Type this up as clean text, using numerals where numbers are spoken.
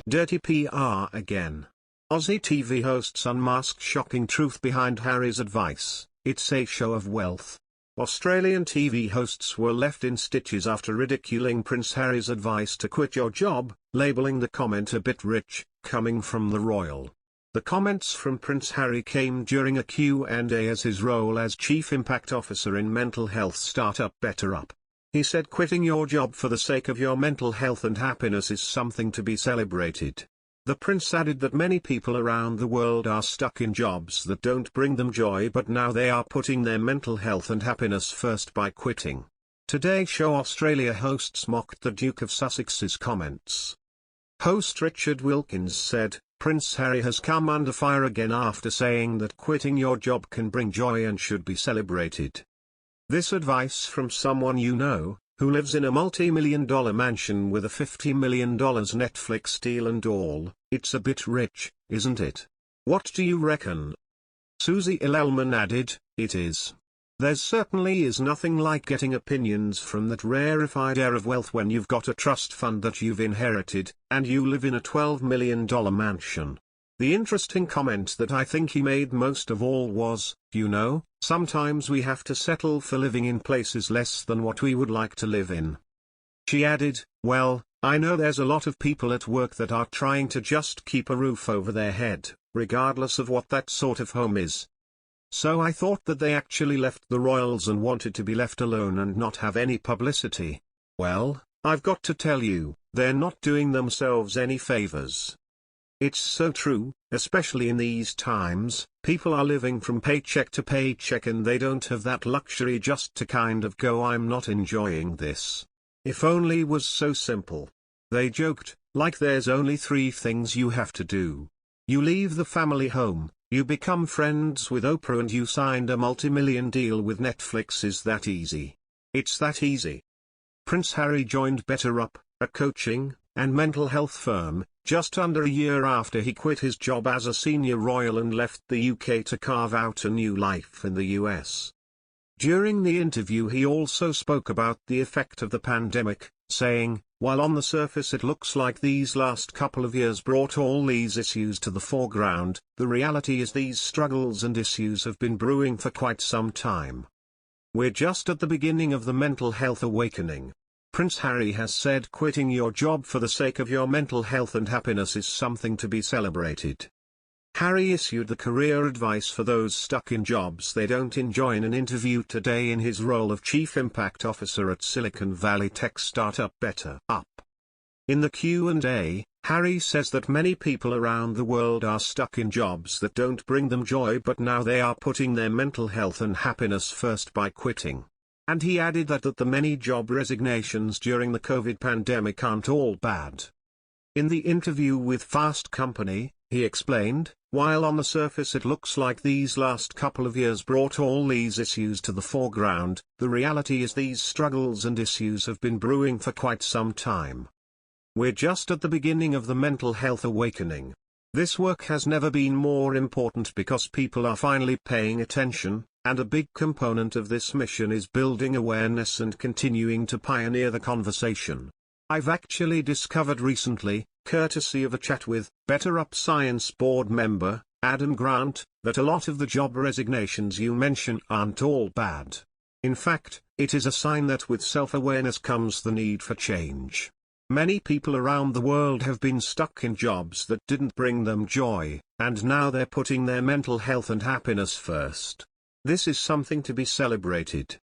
Dirty PR again. Aussie TV hosts unmask shocking truth behind Harry's advice, it's a show of wealth. Australian TV hosts were left in stitches after ridiculing Prince Harry's advice to quit your job, labelling the comment a bit rich, coming from the royal. The comments from Prince Harry came during a Q&A as his role as Chief Impact Officer in mental health startup BetterUp. He said quitting your job for the sake of your mental health and happiness is something to be celebrated. The prince added that many people around the world are stuck in jobs that don't bring them joy, but now they are putting their mental health and happiness first by quitting. Today Show Australia hosts mocked the Duke of Sussex's comments. Host Richard Wilkins said, Prince Harry has come under fire again after saying that quitting your job can bring joy and should be celebrated. This advice from someone you know, who lives in a multi-million-dollar mansion with a $50 million Netflix deal and all, it's a bit rich, isn't it? What do you reckon? Susie Elelman added, it is. There certainly is nothing like getting opinions from that rarefied air of wealth when you've got a trust fund that you've inherited, and you live in a $12 million mansion. The interesting comment that I think he made most of all was, you know, sometimes we have to settle for living in places less than what we would like to live in. She added, well, I know there's a lot of people at work that are trying to just keep a roof over their head, regardless of what that sort of home is. So I thought that they actually left the royals and wanted to be left alone and not have any publicity. Well, I've got to tell you, they're not doing themselves any favors. It's so true, especially in these times, people are living from paycheck to paycheck and they don't have that luxury just to kind of go, I'm not enjoying this. If only it was so simple. They joked, like there's only 3 things you have to do. You leave the family home, you become friends with Oprah and you signed a multi-million deal with Netflix. Is that easy? It's that easy. Prince Harry joined BetterUp, a coaching and mental health firm, just under a year after he quit his job as a senior royal and left the UK to carve out a new life in the US. During the interview he also spoke about the effect of the pandemic, saying, while on the surface it looks like these last couple of years brought all these issues to the foreground, the reality is these struggles and issues have been brewing for quite some time. We're just at the beginning of the mental health awakening. Prince Harry has said quitting your job for the sake of your mental health and happiness is something to be celebrated. Harry issued the career advice for those stuck in jobs they don't enjoy in an interview today in his role of Chief Impact Officer at Silicon Valley tech startup BetterUp. In the Q&A, Harry says that many people around the world are stuck in jobs that don't bring them joy, but now they are putting their mental health and happiness first by quitting. And he added that the many job resignations during the COVID pandemic aren't all bad. In the interview with Fast Company, he explained, while on the surface it looks like these last couple of years brought all these issues to the foreground, the reality is these struggles and issues have been brewing for quite some time. We're just at the beginning of the mental health awakening. This work has never been more important because people are finally paying attention, and a big component of this mission is building awareness and continuing to pioneer the conversation. I've actually discovered recently, courtesy of a chat with BetterUp Science Board member, Adam Grant, that a lot of the job resignations you mention aren't all bad. In fact, it is a sign that with self-awareness comes the need for change. Many people around the world have been stuck in jobs that didn't bring them joy, and now they're putting their mental health and happiness first. This is something to be celebrated.